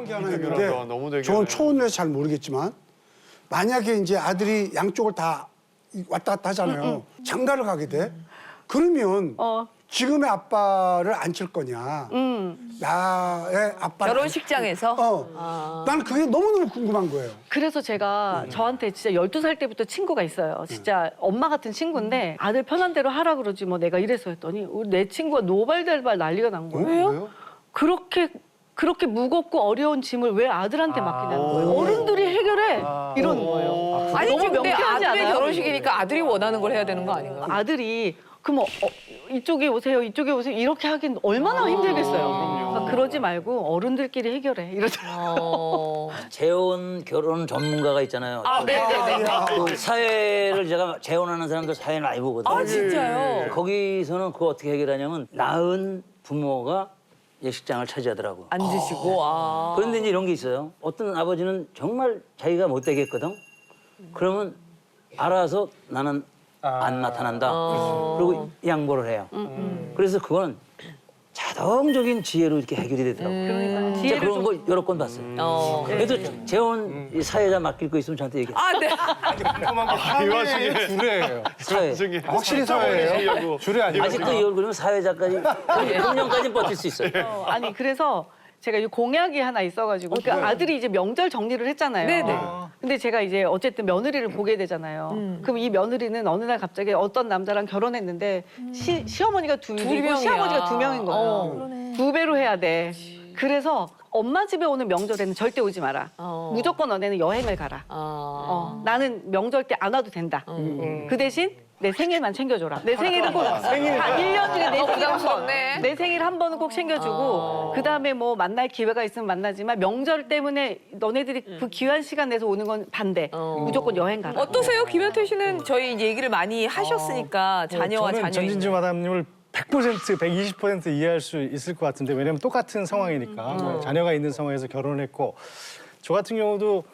궁금한 게 하나 있는데 너무 대견해. 저는 초혼이라서 잘 모르겠지만 만약에 이제 아들이 양쪽을 다 왔다 갔다 하잖아요. 장가를 가게 돼. 그러면 지금의 아빠를 앉힐 거냐. 나의 아빠를 결혼식장에서? 나는 그게 너무너무 궁금한 거예요. 그래서 제가 저한테 진짜 12살 때부터 친구가 있어요. 진짜 엄마 같은 친구인데 아들 편한 대로 하라 그러지 뭐 내가 이래서 했더니 내 친구가 노발대발 난리가 난 거예요. 왜요? 그렇게 무겁고 어려운 짐을 왜 아들한테 맡기냐는 거예요. 어른들이 해결해 이러는 거예요. 아니, 너무 근데 명쾌하지 아들의 않아요? 결혼식이니까 아들이 원하는 걸 해야 되는 거 아닌가? 아들이 그럼 이쪽에 오세요, 이쪽에 오세요 이렇게 하긴 얼마나 힘들겠어요. 그러지 말고 어른들끼리 해결해 이러더라고요. 재혼 결혼 전문가가 있잖아요. 네네네. 그 사회를 제가 재혼하는 사람들 사회 많이 보거든요. 아, 진짜요? 거기서는 그거 어떻게 해결하냐면 낳은 부모가 예식장을 차지하더라고. 앉으시고, 그런데 이제 이런 게 있어요. 어떤 아버지는 정말 자기가 못 되겠거든. 그러면 알아서 나는 안 나타난다. 그리고 양보를 해요. 그래서 그거는 자동적인 지혜로 이렇게 해결이 되더라고요. 그러니까 진짜 그런 거 여러 건 봤어요. 그래도 재혼 이 사회자 맡길 거 있으면 저한테 얘기해. 네. 이 와중에 주례예요. 사회. 확실히 사회예요? 주례 아니에요? 아직도 이 얼굴이면 사회자까지 금년까지 버틸 수 있어요. 아니 그래서 제가 이 공약이 하나 있어가지고 그러니까 아들이 이제 명절 정리를 했잖아요. 네네. 근데 제가 이제 어쨌든 며느리를 보게 되잖아요. 그럼 이 며느리는 어느 날 갑자기 어떤 남자랑 결혼했는데 시어머니가 둘이고 명이야. 시아버지가 2명인 거예요. 2배로 해야 돼. 그래서 엄마 집에 오는 명절에는 절대 오지 마라. 무조건 너네는 여행을 가라. 나는 명절 때 안 와도 된다. 그 대신 내 생일만 챙겨줘라. 내 생일은 꼭 1년 중에 내 생일 한 번. 부담스럽네. 내 생일 한 번은 꼭 챙겨주고 그다음에 뭐 만날 기회가 있으면 만나지만 명절 때문에 너네들이 그 귀한 시간 내서 오는 건 반대. 무조건 여행 가라. 어떠세요? 김현태 씨는 저희 얘기를 많이 하셨으니까 자녀와 저는 자녀. 전진주 마담님을 100%, 120% 이해할 수 있을 것 같은데 왜냐면 똑같은 상황이니까 자녀가 있는 상황에서 결혼을 했고 저 같은 경우도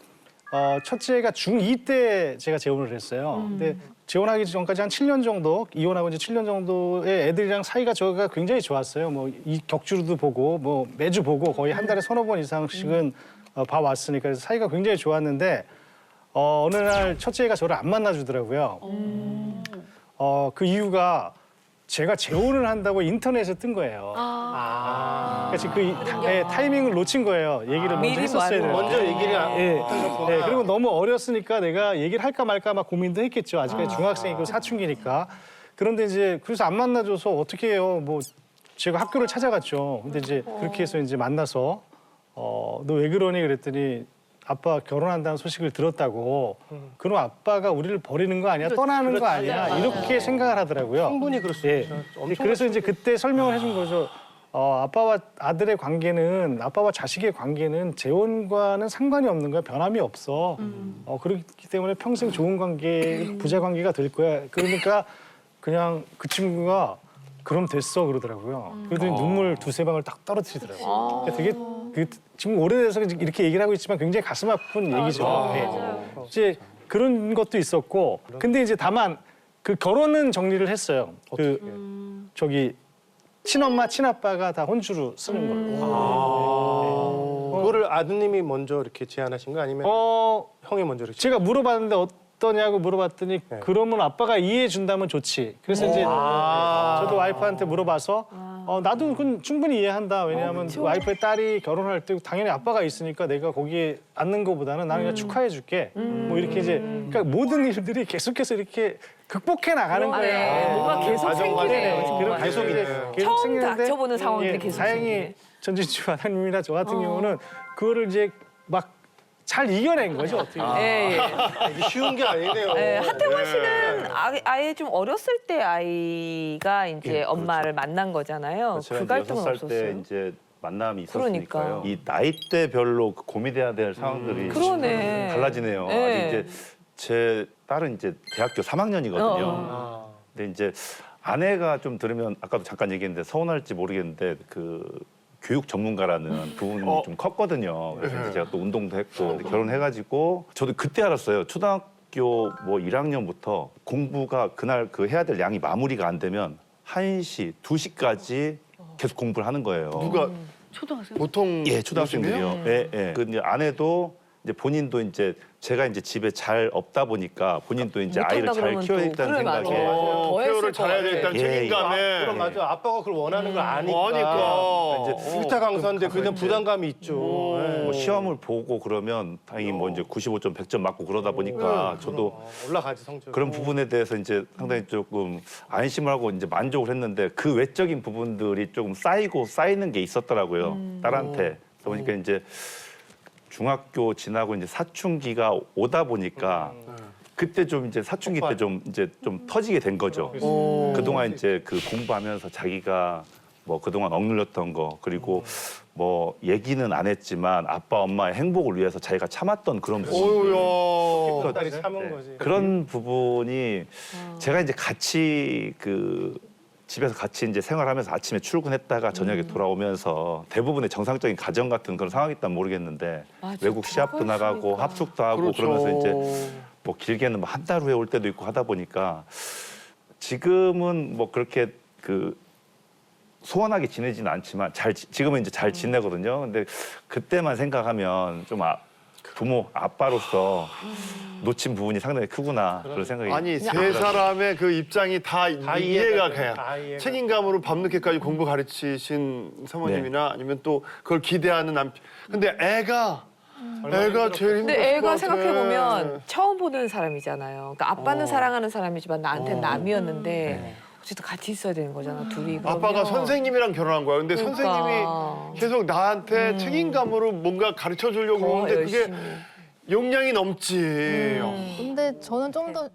첫째가 중2 때 제가 재혼을 했어요. 근데 재혼하기 전까지 한 7년 정도, 이혼하고 이제 7년 정도의 애들이랑 사이가 저가 굉장히 좋았어요. 뭐 이 격주로도 보고 뭐 매주 보고 거의 한 달에 서너 번 이상씩은 봐왔으니까 그래서 사이가 굉장히 좋았는데 어느 날 첫째가 저를 안 만나주더라고요. 그 이유가 제가 재혼을 한다고 인터넷에 뜬 거예요. 그러니까 지금 그 타이밍을 놓친 거예요. 얘기를 먼저 미리 했었어야 돼요. 먼저 얘기를 예, 그리고 너무 어렸으니까 내가 얘기를 할까 말까 막 고민도 했겠죠. 아직까지 중학생이고 사춘기니까. 그런데 이제 그래서 안 만나줘서 어떻게 해요? 뭐 제가 학교를 찾아갔죠. 근데 이제 그렇게 해서 이제 만나서 너 왜 그러니 그랬더니 아빠 결혼한다는 소식을 들었다고. 그럼 아빠가 우리를 버리는 거 아니야? 떠나는 거 아니야? 이렇게 생각을 하더라고요. 충분히 그럴 수 있죠. 그래서 이제 그때 설명을 해준 거죠. 아빠와 아들의 관계는 아빠와 자식의 관계는 재혼과는 상관이 없는 거야. 변함이 없어. 그렇기 때문에 평생 좋은 관계, 부자 관계가 될 거야. 그러니까 그냥 그 친구가 그럼 됐어 그러더라고요. 그러더니 눈물 두세 방울 딱 떨어뜨리더라고요. 그러니까 되게 지금 오래돼서 이렇게 얘기를 하고 있지만 굉장히 가슴 아픈 얘기죠. 네. 이제 그런 것도 있었고, 근데 이제 다만 그 결혼은 정리를 했어요. 저기 친엄마, 친아빠가 다 혼주로 쓰는 걸로. 그거를 아드님이 먼저 이렇게 제안하신 거 아니면 형이 먼저 이렇게? 제가 물어봤는데 어떠냐고 물어봤더니 그러면 아빠가 이해해 준다면 좋지. 그래서 이제 저도 와이프한테 물어봐서 나도 그건 충분히 이해한다. 왜냐하면 와이프의 딸이 결혼할 때 당연히 아빠가 있으니까 내가 거기에 앉는 것보다는 나는 그냥 축하해 줄게. 뭐 이렇게 이제 그러니까 모든 일들이 계속해서 이렇게 극복해 나가는 거예요. 뭔가 계속 생기네요. 정말. 계속 처음 생기는데 닥쳐보는 상황들이 계속 다행히 생기네. 전진주 하나님이나 저 같은 경우는 그거를 이제 막 잘 이겨낸 거죠 어떻게. 이게 쉬운 게 아니네요. 하태권 씨는 아예 좀 어렸을 때 아이가 이제 엄마를 만난 거잖아요. 제가 그 이제 갈등은 6살 없었어요. 때 이제 만남이 있었으니까요. 그러니까. 이 나이대별로 고민돼야 될 상황들이 그러네. 달라지네요. 네. 아직 이제 제 딸은 이제 대학교 3학년이거든요. 근데 이제 아내가 좀 들으면 아까도 잠깐 얘기했는데 서운할지 모르겠는데 그 교육 전문가라는 부분이 좀 컸거든요. 그래서 이제 제가 또 운동도 했고 근데 결혼해가지고 저도 그때 알았어요. 초등학교 뭐 1학년부터 공부가 그날 그 해야 될 양이 마무리가 안 되면 1시, 2시까지 계속 공부를 하는 거예요. 누가 초등학생. 보통 예, 초등학생들이요. 예, 예. 그 이제 아내도 이제 본인도 이제 제가 이제 집에 잘 없다 보니까 본인도 이제 아이를 못한다 잘 그러면 키워야 또 되겠다는 그래, 맞아. 생각에 더 했을 케어를 것 잘해야 같아. 되겠다는 예, 책임감에. 그럼 맞아. 아빠가 그걸 원하는 걸 아니까. 아니까. 이제 일타 강사인데 그냥 부담감이 있죠. 예. 뭐 시험을 보고 그러면 다행히 뭐 이제 95점, 100점 맞고 그러다 보니까 저도 올라가지 성적. 그런 부분에 대해서 이제 상당히 조금 안심을 하고 이제 만족을 했는데 그 외적인 부분들이 조금 쌓이는 게 있었더라고요. 딸한테. 그러다 보니까 이제 중학교 지나고 이제 사춘기가 오다 보니까 그때 좀 이제 사춘기 때 좀 이제 좀 터지게 된 거죠. 그동안 이제 그 공부하면서 자기가 뭐 그동안 억눌렸던 거 그리고 뭐 얘기는 안 했지만 아빠 엄마의 행복을 위해서 자기가 참았던 그런 부분. 어우야. 딸이 참은 거지. 그런 부분이 제가 이제 같이 그 집에서 같이 이제 생활하면서 아침에 출근했다가 저녁에 돌아오면서 대부분의 정상적인 가정 같은 그런 상황이었다면 모르겠는데 맞아, 외국 시합도 나가고 그러니까. 합숙도 하고 그렇죠. 그러면서 이제 뭐 길게는 뭐 한 달 후에 올 때도 있고 하다 보니까 지금은 뭐 그렇게 그 소원하게 지내지는 않지만 지금은 이제 잘 지내거든요. 근데 그때만 생각하면 좀 부모 아빠로서 놓친 부분이 상당히 크구나 그런 생각이 아니 세 사람의 그 입장이 다 이해가 가야. 다 이해가. 책임감으로 밤늦게까지 공부 가르치신 사모님이나 아니면 또 그걸 기대하는 남편. 근데 애가 제일 힘들 근데 애가 생각해 보면 처음 보는 사람이잖아요. 그러니까 아빠는 사랑하는 사람이지만 나한테는 남이었는데 어쨌든 같이 있어야 되는 거잖아. 둘이. 아빠가 그러면. 선생님이랑 결혼한 거야. 근데 그러니까. 선생님이 계속 나한테 책임감으로 뭔가 가르쳐 주려고 더 하는데 그게 열심히. 용량이 넘지. 근데 저는 좀 더